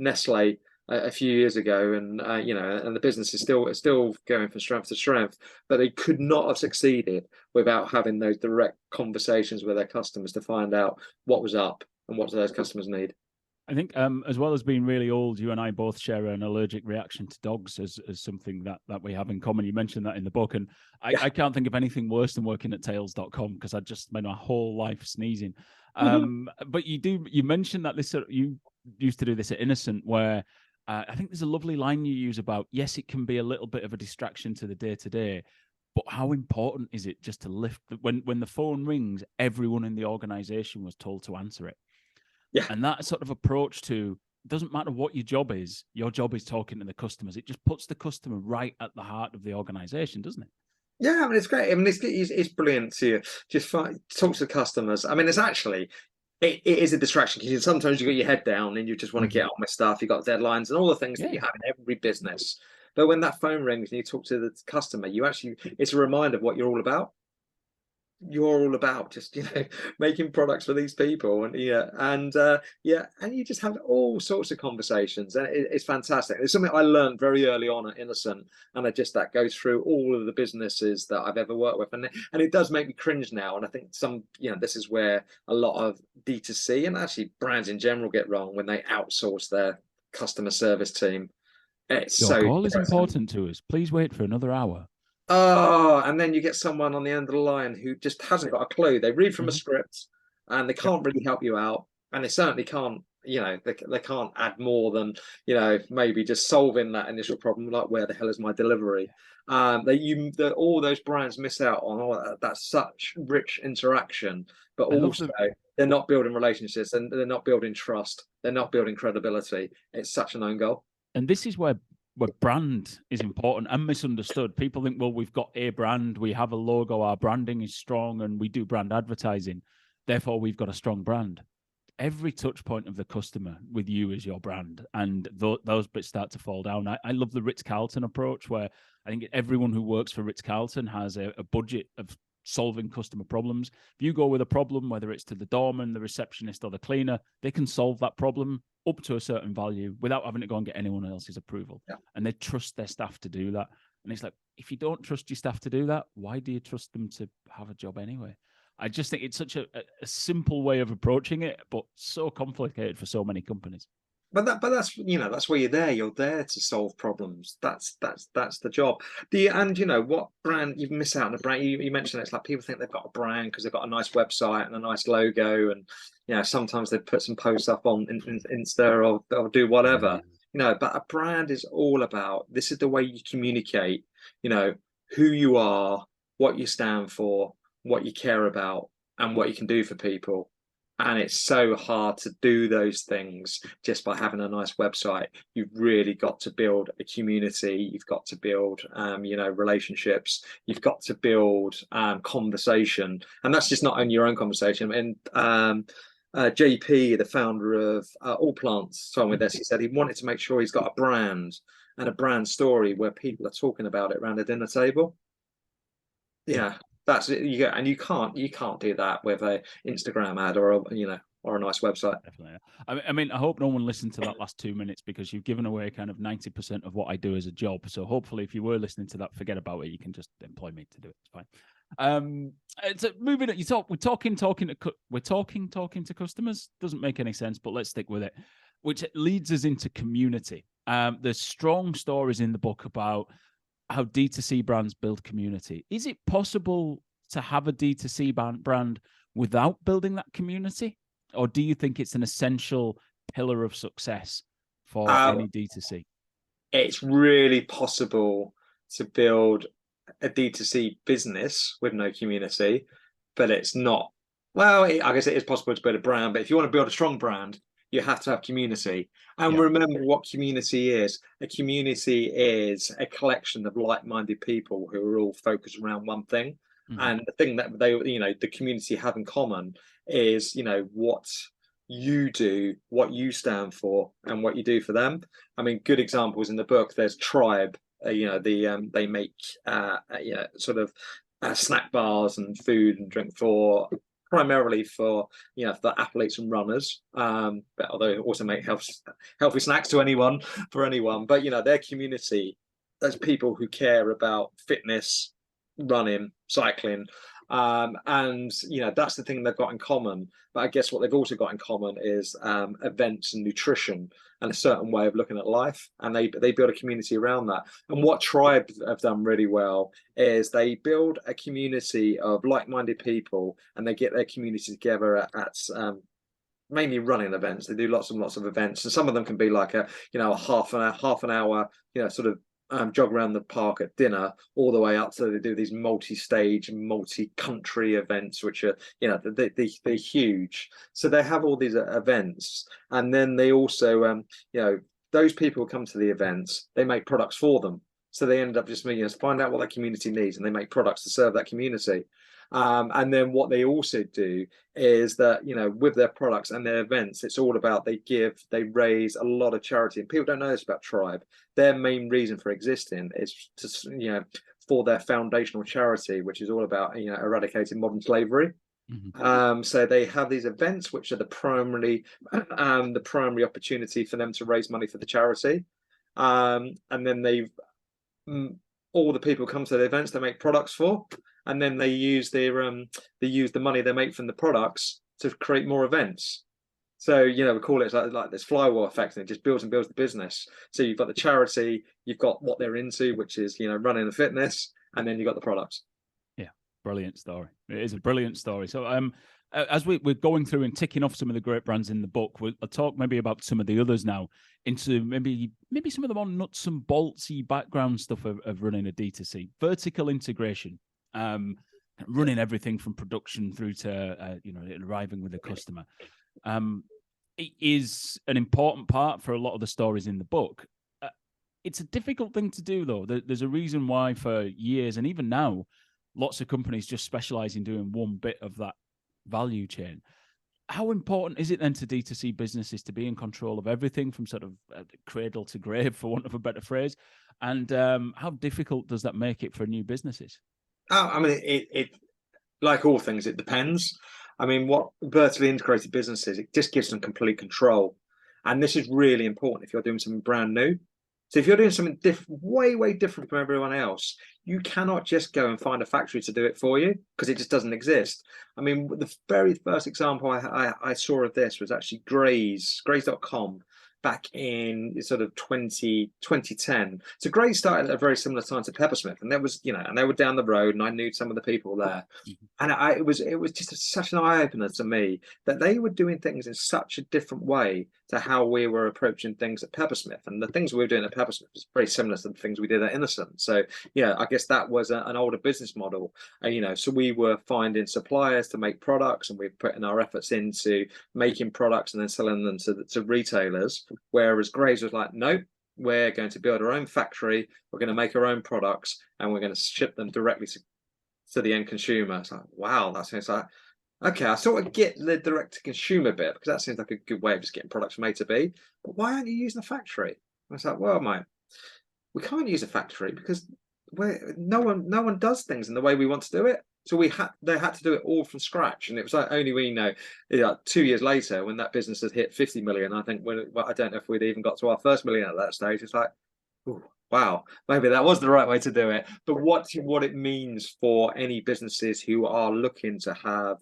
Nestle a few years ago, and and the business is still going from strength to strength. But they could not have succeeded without having those direct conversations with their customers to find out what was up and what do those customers need. I think, as well as being really old, you and I both share an allergic reaction to dogs as something that we have in common. You mentioned that in the book, and I can't think of anything worse than working at Tails.com, because I just spent my whole life sneezing. But you mentioned that you used to do this at Innocent, where I think there's a lovely line you use about, yes, it can be a little bit of a distraction to the day-to-day, but how important is it just to lift when the phone rings, everyone in the organization was told to answer it. Yeah. And that sort of approach to, it doesn't matter what your job is talking to the customers. It just puts the customer right at the heart of the organization, doesn't it? Yeah, I mean, it's great. I mean, it's brilliant to just talk to the customers. I mean, it's actually, it is a distraction, because sometimes you got your head down and you just want to get on with stuff. You got deadlines and all the things that you have in every business. But when that phone rings and you talk to the customer, it's a reminder of what you're all about. You're all about just making products for these people, and and you just have all sorts of conversations, and it's fantastic. It's something I learned very early on at Innocent, and that goes through all of the businesses that I've ever worked with, and it does make me cringe now. And I think this is where a lot of D2C and actually brands in general get wrong, when they outsource their customer service team. It's Your so call is important to us. Please wait for another hour. Oh, and then you get someone on the end of the line who just hasn't got a clue. They read from a script, and they can't really help you out, and they certainly can't, they can't add more than, maybe just solving that initial problem, like where the hell is my delivery. All those brands miss out on all that's such rich interaction, but also they're not building relationships, and they're not building trust, they're not building credibility. It's such an own goal. And this is where brand is important and misunderstood. People think, well, we've got a brand, we have a logo, our branding is strong, and we do brand advertising, therefore we've got a strong brand. Every touch point of the customer with you is your brand, and those bits start to fall down. I love the Ritz-Carlton approach, where I think everyone who works for Ritz-Carlton has a budget of solving customer problems. If you go with a problem, whether it's to the doorman, the receptionist, or the cleaner, they can solve that problem up to a certain value without having to go and get anyone else's approval. Yeah. And they trust their staff to do that. And it's like, if you don't trust your staff to do that, why do you trust them to have a job anyway? I just think it's such a simple way of approaching it, but so complicated for so many companies. But that's that's where you're there. You're there to solve problems. That's the job. What brand you miss out on a brand? You mentioned it's like people think they've got a brand because they've got a nice website and a nice logo, and sometimes they put some posts up on Insta or do whatever. But a brand is all about, this is the way you communicate. Who you are, what you stand for, what you care about, and what you can do for people. And it's so hard to do those things just by having a nice website. You've really got to build a community. You've got to build, relationships. You've got to build conversation. And that's just not only your own conversation. And JP, the founder of All Plants, told me this. He said he wanted to make sure he's got a brand and a brand story where people are talking about it around the dinner table. Yeah. That's it. You can't do that with a Instagram ad or a nice website. Definitely. I mean, I hope no one listened to that last 2 minutes, because you've given away kind of 90% of what I do as a job. So hopefully, if you were listening to that, forget about it. You can just employ me to do it. It's fine. So moving on, we're talking to customers. Doesn't make any sense, but let's stick with it. Which leads us into community. There's strong stories in the book about how D2C brands build community. Is it possible to have a D2C brand without building that community? Or do you think it's an essential pillar of success for any D2C? It's really possible to build a D2C business with no community, but it's not. Well, I guess it is possible to build a brand, but if you want to build a strong brand, you have to have community. And remember what community is. A community is a collection of like-minded people who are all focused around one thing. Mm-hmm. And the thing that the community have in common is, what you do, what you stand for, and what you do for them. I mean, good examples in the book. There's Tribe. They make sort of snack bars and food and drink primarily for the athletes and runners, but although they also make healthy snacks for anyone. But their community, there's people who care about fitness, running, cycling, and that's the thing they've got in common. But I guess what they've also got in common is events and nutrition and a certain way of looking at life, and they build a community around that. And what Tribe have done really well is they build a community of like-minded people, and they get their community together at mainly running events. They do lots and lots of events, and some of them can be like a half an hour sort of jog around the park at dinner, all the way up to they do these multi-stage, multi-country events, which are they're huge. So they have all these events, and then they also those people who come to the events, they make products for them. So they end up just find out what that community needs, and they make products to serve that community. And then what they also do is that with their products and their events, it's all about they raise a lot of charity. And people don't know this about Tribe. Their main reason for existing is to for their foundational charity, which is all about eradicating modern slavery. Mm-hmm. So they have these events, which are the primary opportunity for them to raise money for the charity. And then all the people come to the events they make products for, and then they use the money they make from the products to create more events. So we call it like this flywheel effect, and it just builds and builds the business. So you've got the charity, you've got what they're into, which is running and fitness, and then you've got the products. Yeah, brilliant story. It is a brilliant story. So as we're going through and ticking off some of the great brands in the book, I'll talk maybe about some of the others now, into maybe some of the more nuts and boltsy background stuff of running a D2C. Vertical integration, running everything from production through to arriving with the customer. It is an important part for a lot of the stories in the book. It's a difficult thing to do, though. There's a reason why for years, and even now, lots of companies just specialize in doing one bit of that value chain. How important is it then to D2C businesses to be in control of everything from sort of cradle to grave, for want of a better phrase? And how difficult does that make it for new businesses? I mean, it like all things, it depends. I mean, what vertically integrated businesses, it just gives them complete control. And this is really important if you're doing something brand new. So if you're doing something way different from everyone else, you cannot just go and find a factory to do it for you, because it just doesn't exist. I mean, the very first example I saw of this was actually Graze.com back in sort of 2010. So Graze started at a very similar time to Peppersmith, and there was, and they were down the road, and I knew some of the people there. And it was just such an eye-opener to me that they were doing things in such a different way to how we were approaching things at Peppersmith. And the things we were doing at Peppersmith was very similar to the things we did at Innocent. So, I guess that was an older business model. So we were finding suppliers to make products, and we were putting our efforts into making products and then selling them to retailers. Whereas Graze was like, nope, we're going to build our own factory, we're going to make our own products, and we're going to ship them directly to the end consumer. It's like, wow, that seems like, okay, I sort of get the direct to consumer bit, because that seems like a good way of just getting products from A to B. But why aren't you using a factory? I was like, well, mate, we can't use a factory because no one does things in the way we want to do it. So they had to do it all from scratch, and it was like only 2 years later, when that business had hit 50 million. I think I don't know if we'd even got to our first million at that stage. It's like, ooh, wow, maybe that was the right way to do it. But what it means for any businesses who are looking to have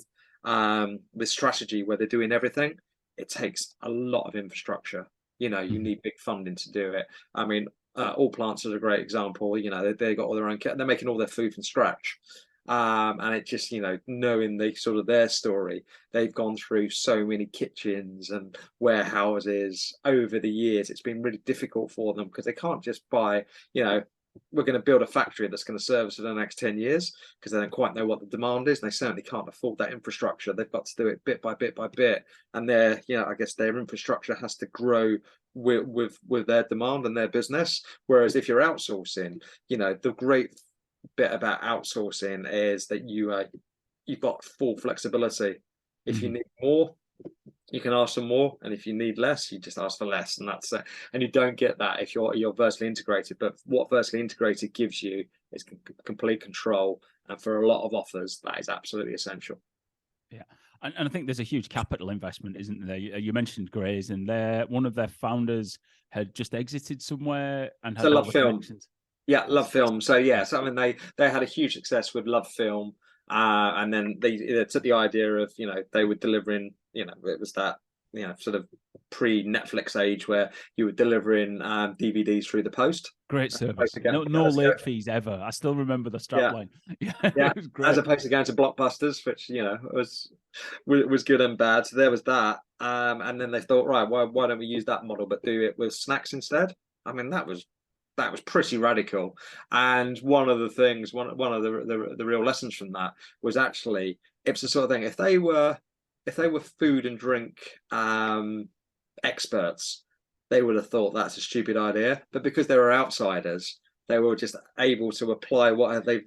this strategy where they're doing everything, it takes a lot of infrastructure. You need big funding to do it. I mean, All Plants is a great example. They got all their own kit. They're making all their food from scratch. And it just, knowing their story, they've gone through so many kitchens and warehouses over the years. It's been really difficult for them because they can't just buy, we're going to build a factory that's going to serve us for the next 10 years, because they don't quite know what the demand is. And they certainly can't afford that infrastructure. They've got to do it bit by bit by bit. And I guess their infrastructure has to grow with their demand and their business. Whereas if you're outsourcing, the great bit about outsourcing is that you've got full flexibility. If you need more, you can ask for more, and if you need less, you just ask for less, and that's it. And you don't get that if you're vertically integrated. But what vertically integrated gives you is complete control, and for a lot of offers, that is absolutely essential. Yeah. And I think there's a huge capital investment, isn't there? You mentioned Graze, and one of their founders had just exited somewhere and had Love Film. connections. Yeah, Love Film. So I mean, they had a huge success with Love Film, and then they took the idea of they were delivering. It was that sort of pre-Netflix age where you were delivering DVDs through the post. Great service. No late fees ever. I still remember the strapline. Yeah, it was great. As opposed to going to Blockbusters, which was good and bad. So there was that, and then they thought, right, why don't we use that model but do it with snacks instead? I mean, that was pretty radical. And one of the things, one of the real lessons from that was actually, it's the sort of thing, if they were food and drink experts, they would have thought that's a stupid idea. But because they were outsiders, they were just able to apply what they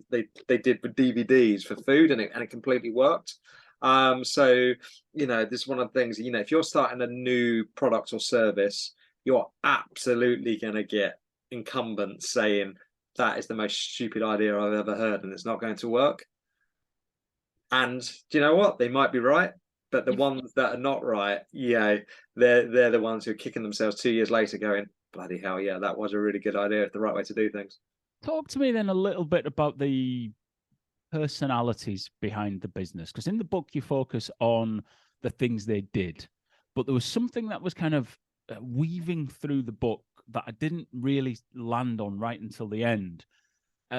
did with DVDs for food, and it completely worked. So this is one of the things, if you're starting a new product or service, you're absolutely going to get incumbents saying that is the most stupid idea I've ever heard, and it's not going to work. And do you know what? They might be right, but the ones that are not right, they're the ones who are kicking themselves 2 years later going, bloody hell, yeah, that was a really good idea. It's the right way to do things. Talk to me then a little bit about the personalities behind the business, because in the book you focus on the things they did, but there was something that was kind of weaving through the book that I didn't really land on right until the end.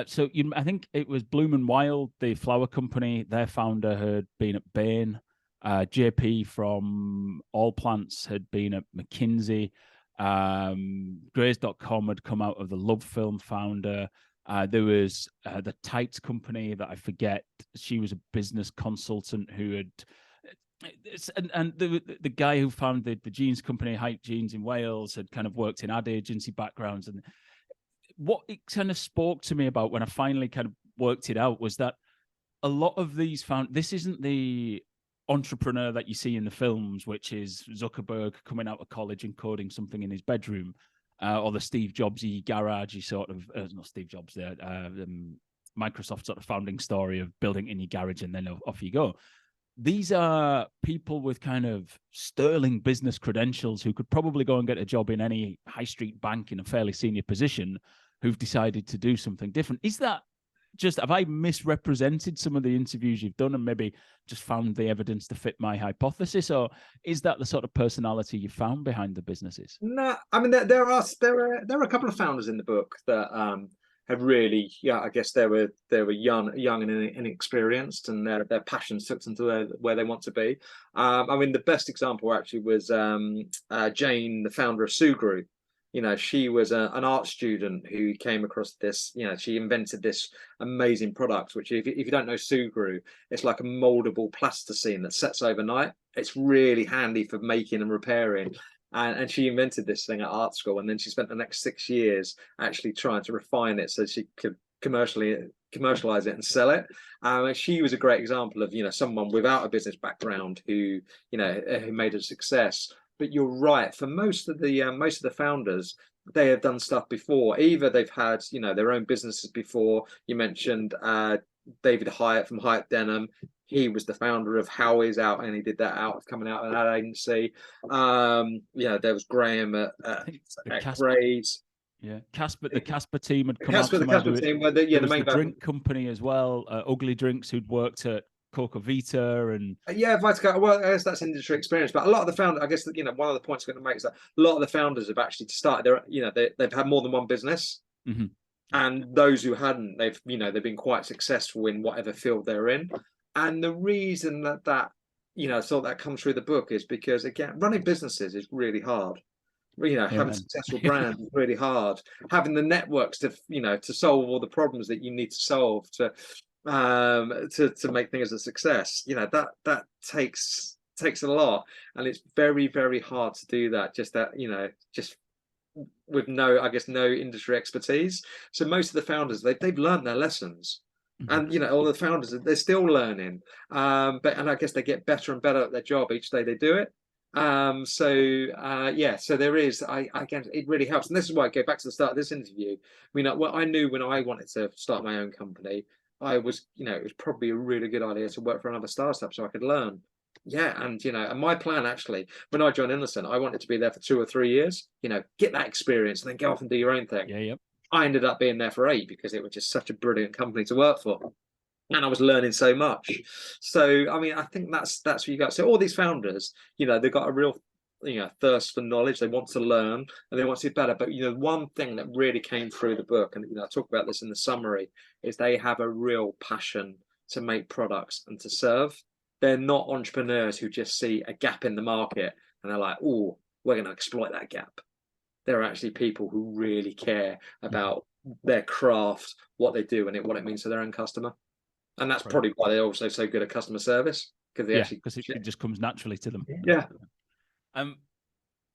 So I think it was Bloom and Wild, the flower company. Their founder had been at Bain. JP from All Plants had been at McKinsey. Graze.com had come out of the Love Film founder. There was the Tights company that I forget. She was a business consultant who had, and the guy who founded the jeans company, Hype Jeans in Wales, had kind of worked in ad agency backgrounds. And what it kind of spoke to me about when I finally kind of worked it out was that a lot of these this isn't the entrepreneur that you see in the films, which is Zuckerberg coming out of college and coding something in his bedroom, or the Steve Jobsy garagey sort of, not Steve Jobs there, Microsoft sort of founding story of building in your garage and then off you go. These are people with kind of sterling business credentials who could probably go and get a job in any high street bank in a fairly senior position, who've decided to do something different. Is that just, have I misrepresented some of the interviews you've done and maybe just found the evidence to fit my hypothesis, or is that the sort of personality you found behind the businesses? No, I mean there are a couple of founders in the book that have really, I guess they were young and inexperienced, and their passions took them to where they want to be. I mean, the best example actually was Jane, the founder of Sugru. She was an art student who came across this. She invented this amazing product, which if you don't know Sugru, it's like a moldable plasticine that sets overnight. It's really handy for making and repairing. And she invented this thing at art school, and then she spent the next 6 years actually trying to refine it so she could commercialize it and sell it. She was a great example of someone without a business background who made a success. But you're right. For most of the founders, they have done stuff before. Either they've had their own businesses before. You mentioned David Hyatt from Hyatt Denim. He was the founder of Howie's out, and he did that coming out of that agency. There was Graham at Graves. Yeah, the Casper team had come out. The Casper team, where the main drink company as well, Ugly Drinks, who'd worked at Coca Vita and Vita. Well, I guess that's industry experience, but a lot of the founders, I guess one of the points I'm going to make is that a lot of the founders have actually started they've had more than one business, and those who hadn't, they've been quite successful in whatever field they're in. And the reason that that comes through the book is because, again, running businesses is really hard. Having successful brands is really hard. Having the networks to solve all the problems that you need to solve to make things a success, that takes a lot, and it's very, very hard to do that. Just with no industry expertise. So most of the founders, they've learned their lessons. And all the founders, they're still learning, but I guess they get better and better at their job each day they do it. So there is, again, it really helps. And this is why I go back to the start of this interview. I mean, what I knew when I wanted to start my own company, it was probably a really good idea to work for another startup so I could learn. Yeah, and and my plan actually, when I joined Innocent, I wanted to be there for 2 or 3 years. Get that experience and then go off and do your own thing. Yeah, yep. I ended up being there for 8 because it was just such a brilliant company to work for, and I was learning so much. So I mean, I think that's what you got. So all these founders, they've got a real thirst for knowledge. They want to learn and they want to be better. But one thing that really came through the book, and I talk about this in the summary, is they have a real passion to make products and to serve. They're not entrepreneurs who just see a gap in the market and they're like, oh, we're going to exploit that gap. They're actually people who really care about their craft, what they do, and what it means to their own customer. And that's probably why they're also so good at customer service, because it just comes naturally to them. Yeah.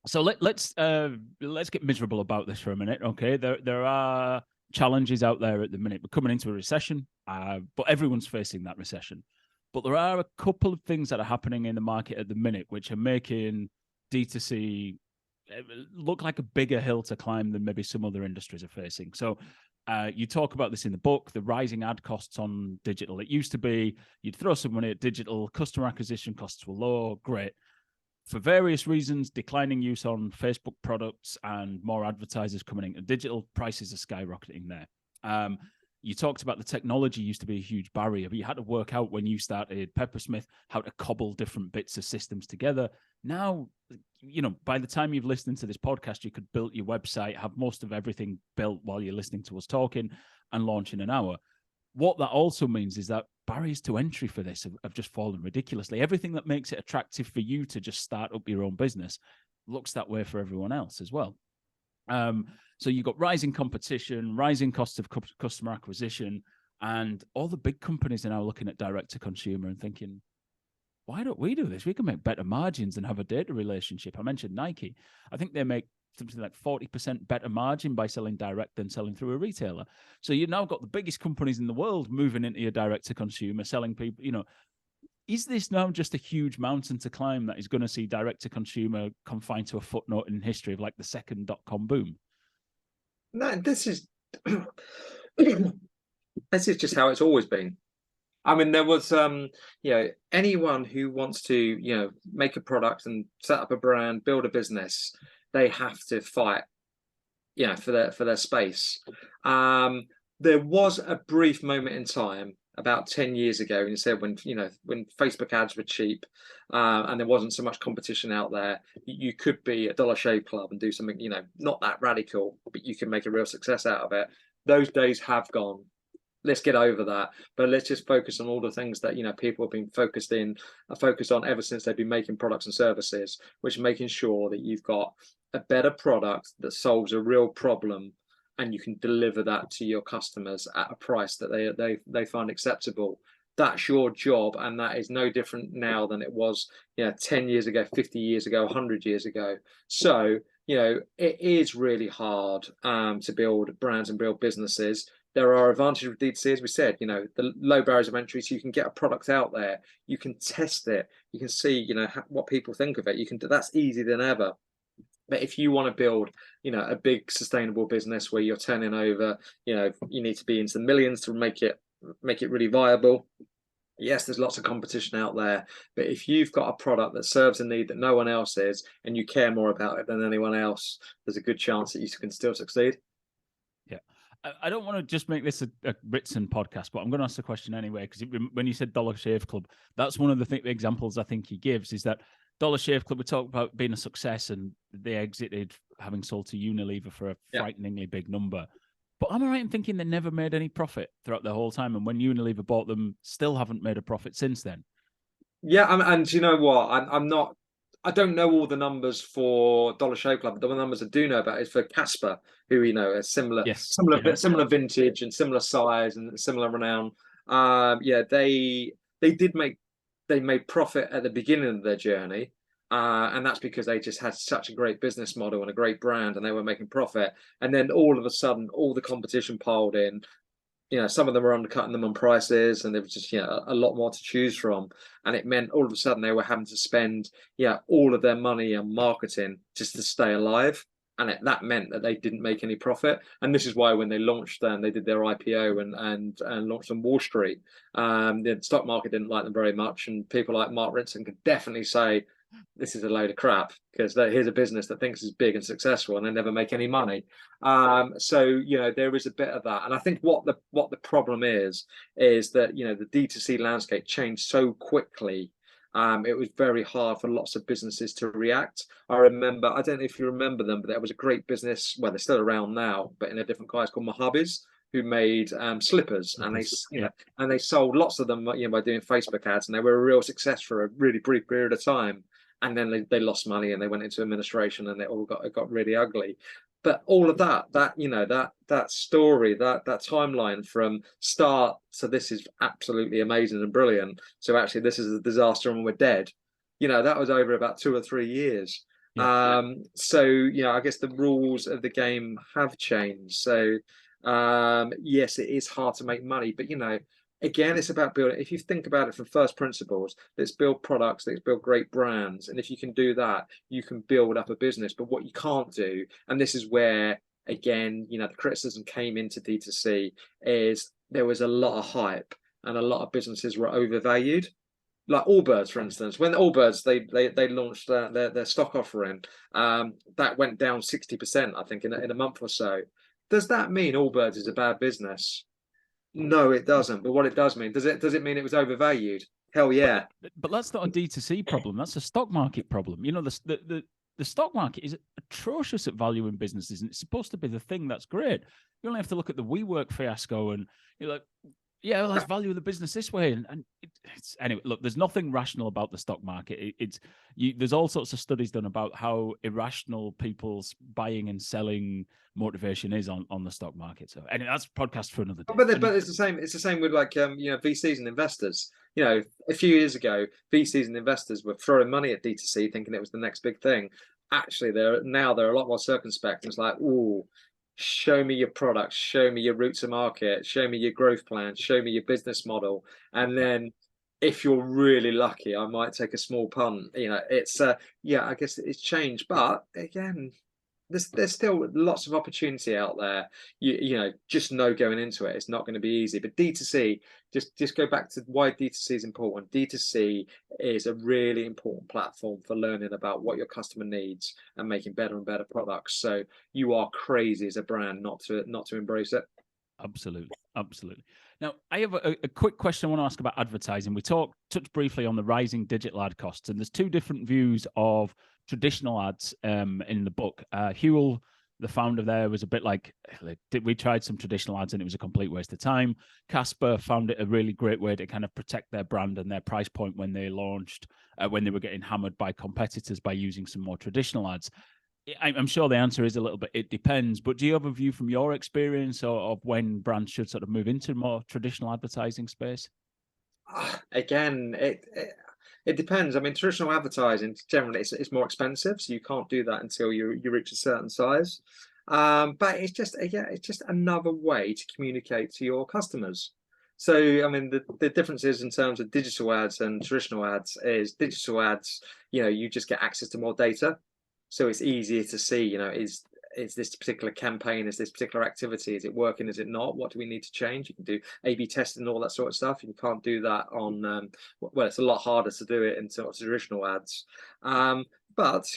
So let's get miserable about this for a minute. Okay, there are challenges out there at the minute. We're coming into a recession, but everyone's facing that recession. But there are a couple of things that are happening in the market at the minute which are making D2C look like a bigger hill to climb than maybe some other industries are facing. So you talk about this in the book, the rising ad costs on digital. It used to be you'd throw some money at digital, customer acquisition costs were low, great. For various reasons, declining use on Facebook products and more advertisers coming into digital, prices are skyrocketing there. You talked about the technology used to be a huge barrier, but you had to work out when you started Peppersmith how to cobble different bits of systems together. Now, by the time you've listened to this podcast, you could build your website, have most of everything built while you're listening to us talking, and launch in an hour. what that also means is that barriers to entry for this have just fallen ridiculously. Everything that makes it attractive for you to just start up your own business looks that way for everyone else as well. So you've got rising competition, rising cost of customer acquisition, and all the big companies are now looking at direct to consumer and thinking, why don't we do this? We can make better margins and have a data relationship. I mentioned Nike. I think they make something like 40% better margin by selling direct than selling through a retailer. So you've now got the biggest companies in the world moving into your direct to consumer, selling people, is this now just a huge mountain to climb that is going to see direct to consumer confined to a footnote in history of like the second .com boom? No, this is this is just how it's always been. I mean, there was anyone who wants to make a product and set up a brand, build a business, they have to fight for their space. There was a brief moment in time about 10 years ago, and you said when Facebook ads were cheap and there wasn't so much competition out there, you could be a Dollar Shave Club and do something not that radical, but you can make a real success out of it. Those days have gone. Let's get over that, but let's just focus on all the things that people have been focused on ever since they've been making products and services, which is making sure that you've got a better product that solves a real problem, and you can deliver that to your customers at a price that they find acceptable. That's your job, and that is no different now than it was 10 years ago, 50 years ago, 100 years ago. So it is really hard to build brands and build businesses. There are advantages with D2C, as we said, the low barriers of entry, so you can get a product out there, you can test it, you can see, what people think of it. That's easier than ever. But if you want to build, a big sustainable business where you're turning over, you need to be into the millions to make it really viable. Yes, there's lots of competition out there, but if you've got a product that serves a need that no one else is, and you care more about it than anyone else, there's a good chance that you can still succeed. Yeah. I don't want to just make this a Ritson podcast, but I'm going to ask the question anyway, because when you said Dollar Shave Club, that's one of the examples I think he gives, is that Dollar Shave Club, we talked about being a success and they exited having sold to Unilever for a frighteningly big number. But am I right in thinking they never made any profit throughout the whole time? And when Unilever bought them, still haven't made a profit since then? Yeah, and you know what? I don't know all the numbers for Dollar Shave Club. The numbers I do know about is for Casper, who a similar vintage and similar size and similar renown. They made profit at the beginning of their journey, and that's because they just had such a great business model and a great brand, and they were making profit. And then all of a sudden, all the competition piled in. Some of them were undercutting them on prices, and there was just a lot more to choose from, and it meant all of a sudden they were having to spend all of their money on marketing just to stay alive, and that meant that they didn't make any profit. And this is why when they launched they did their IPO and launched on Wall Street, the stock market didn't like them very much, and people like Mark Ritson could definitely say this is a load of crap, because here's a business that thinks is big and successful and they never make any money. So there is a bit of that, and I think what the problem is that the D2C landscape changed so quickly. It was very hard for lots of businesses to react. I don't know if you remember them, but there was a great business, well, they're still around now, but in a different guise, called Mojave, who made slippers, and they sold lots of them by doing Facebook ads, and they were a real success for a really brief period of time. And then they lost money and they went into administration, and it got really ugly. But all of that story, that timeline from start, so this is absolutely amazing and brilliant, so actually this is a disaster and we're dead, that was over about 2 or 3 years. So I guess the rules of the game have changed. So yes, it is hard to make money, but again, it's about building. If you think about it from first principles, let's build products, let's build great brands. And if you can do that, you can build up a business. But what you can't do, and this is where, again, the criticism came into D2C, is there was a lot of hype and a lot of businesses were overvalued. Like Allbirds, for instance. When Allbirds, they launched their stock offering, that went down 60%, I think, in a month or so. Does that mean Allbirds is a bad business? No, it doesn't. But what it does mean, does it mean it was overvalued? Hell yeah. But that's not a D2C problem. That's a stock market problem. The stock market is atrocious at valuing businesses, and it's supposed to be the thing that's great. You only have to look at the WeWork fiasco, and you're like, Yeah, well, let's value the business this way. And it's anyway, look, there's nothing rational about the stock market. There's all sorts of studies done about how irrational people's buying and selling motivation is on the stock market. So anyway, that's a podcast for another day. But it's the same. It's the same with like VCs and investors. A few years ago, VCs and investors were throwing money at D2C, thinking it was the next big thing. Actually, they're a lot more circumspect. It's like, ooh, show me your products, show me your route to market, show me your growth plan, show me your business model, and then if you're really lucky, I might take a small punt. It's I guess it's changed, but again, there's still lots of opportunity out there. Just know going into it, it's not going to be easy. But D2C, just go back to why D2C is important. D2C is a really important platform for learning about what your customer needs and making better and better products. So you are crazy as a brand not to embrace it. Absolutely. Now, I have a quick question I want to ask about advertising. We touched briefly on the rising digital ad costs, and there's two different views of traditional ads in the book. Hewell, the founder there, was a bit like, we tried some traditional ads and it was a complete waste of time. Casper found it a really great way to kind of protect their brand and their price point when they launched, when they were getting hammered by competitors by using some more traditional ads. I'm sure the answer is a little bit, it depends, but do you have a view from your experience of when brands should sort of move into more traditional advertising space? Again, it depends. I mean, traditional advertising generally it's more expensive, so you can't do that until you reach a certain size. But it's just another way to communicate to your customers. So, I mean, the differences in terms of digital ads and traditional ads is digital ads, you just get access to more data. So it's easier to see, is this particular campaign, is this particular activity, is it working, is it not? What do we need to change? You can do A/B testing and all that sort of stuff. You can't do that on, it's a lot harder to do it in sort of traditional ads. But,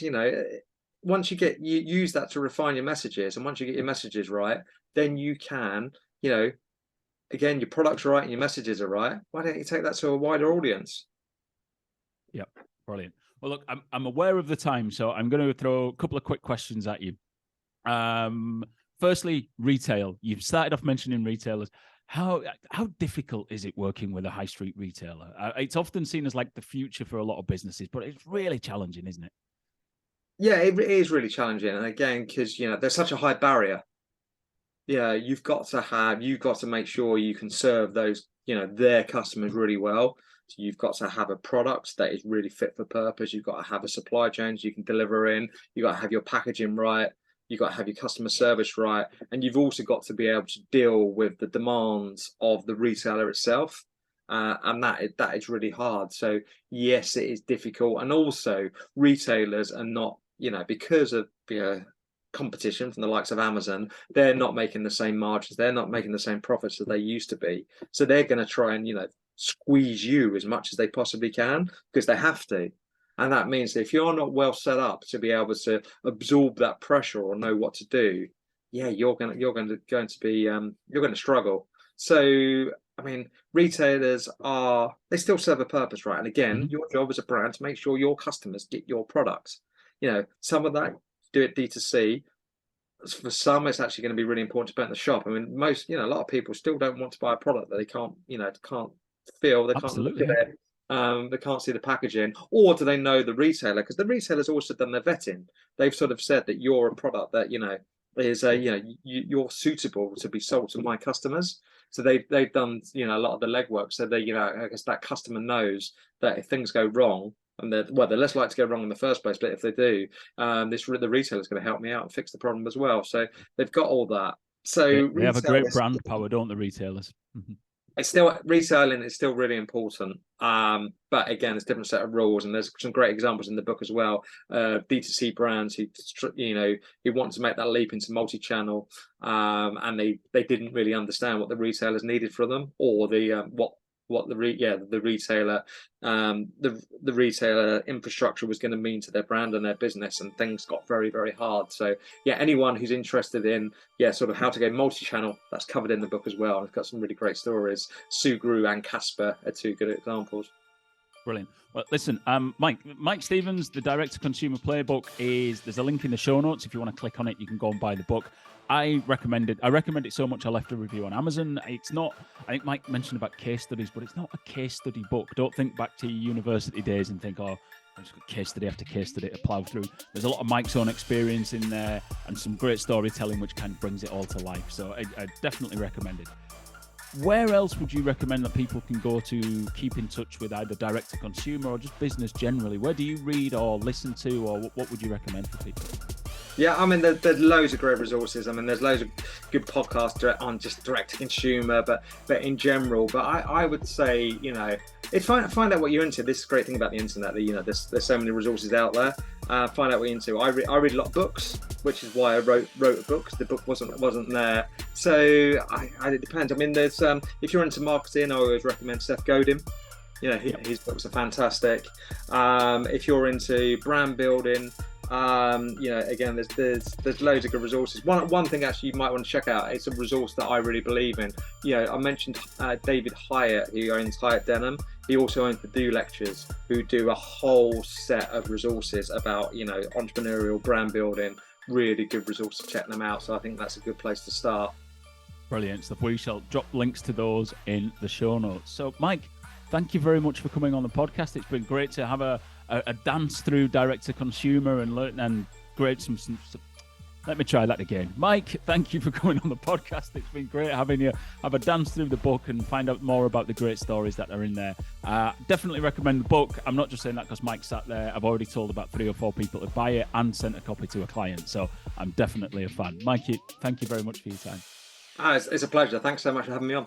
once you use that to refine your messages, and once you get your messages right, then you can, again, your product's right and your messages are right. Why don't you take that to a wider audience? Yep, brilliant. Well, look, I'm aware of the time, so I'm going to throw a couple of quick questions at you. Firstly, retail. You've started off mentioning retailers. How difficult is it working with a high street retailer? It's often seen as like the future for a lot of businesses, but it's really challenging, isn't it? Yeah, it is really challenging. And again, because there's such a high barrier. Yeah, you've got to make sure you can serve those, their customers really well. So you've got to have a product that is really fit for purpose. You've got to have a supply chain you can deliver in. You've got to have your packaging right. You've got to have your customer service right. And you've also got to be able to deal with the demands of the retailer itself. And that is really hard. So yes, it is difficult. And also retailers are not, because of competition from the likes of Amazon, they're not making the same margins. They're not making the same profits that they used to be. So they're going to try and, squeeze you as much as they possibly can because they have to. And that means that if you're not well set up to be able to absorb that pressure or know what to do, yeah, you're going to struggle. So, I mean, retailers they still serve a purpose, right? And again, your job as a brand to make sure your customers get your products. Some of that do it D2C. For some, it's actually going to be really important to put in the shop. I mean, a lot of people still don't want to buy a product that they can't feel, they can't look at it, they can't see the packaging, or do they know the retailer? Because the retailer's also done their vetting. They've sort of said that you're a product that is you're suitable to be sold to my customers. So they've done a lot of the legwork. So they I guess that customer knows that if things go wrong, and they're less likely to go wrong in the first place, but if they do, the retailer's going to help me out and fix the problem as well. So they've got all that. So they have a great brand power, don't the retailers? It's still retailing is still really important, but again, it's a different set of rules, and there's some great examples in the book as well. D2C brands who want to make that leap into multi-channel, and they didn't really understand what the retailers needed from them, or the retailer infrastructure was going to mean to their brand and their business, and things got very, very hard. So yeah, anyone who's interested in sort of how to go multi-channel, that's covered in the book as well. I've got some really great stories. Sugru and Casper are two good examples. Brilliant. Well, listen, Mike Stevens, the Direct to Consumer Playbook there's a link in the show notes. If you want to click on it, you can go and buy the book. I recommend it. I recommend it so much I left a review on Amazon. It's not, I think Mike mentioned about case studies, but it's not a case study book. Don't think back to your university days and think, oh, I've just got case study after case study to plow through. There's a lot of Mike's own experience in there and some great storytelling, which kind of brings it all to life. So I definitely recommend it. Where else would you recommend that people can go to keep in touch with either direct to consumer or just business generally? Where do you read or listen to, or what would you recommend for people? Yeah, I mean, there's loads of great resources. I mean, there's loads of good podcasts on just direct to consumer, but in general. But I would say, find out what you're into. This is a great thing about the internet. That there's so many resources out there. Find out what you're into. I read a lot of books, which is why I wrote a book, because the book wasn't there. So it depends. I mean, there's if you're into marketing, I always recommend Seth Godin. His books are fantastic. If you're into brand building, again, there's loads of good resources. One thing actually you might want to check out, it's a resource that I really believe in. I mentioned David Hyatt, who owns Hyatt Denim. He also owns the Do Lectures, who do a whole set of resources about entrepreneurial brand building. Really good resources. Check them out. So I think that's a good place to start. Brilliant stuff. We shall drop links to those in the show notes. So Mike, thank you very much for coming on the podcast. It's been great to have a dance through direct to consumer and learn and great some. Let me try that again. Mike, thank you for coming on the podcast. It's been great having you have a dance through the book and find out more about the great stories that are in there. Definitely recommend the book. I'm not just saying that because Mike sat there. I've already told about 3 or 4 people to buy it and sent a copy to a client. So I'm definitely a fan. Mike, thank you very much for your time. It's a pleasure. Thanks so much for having me on.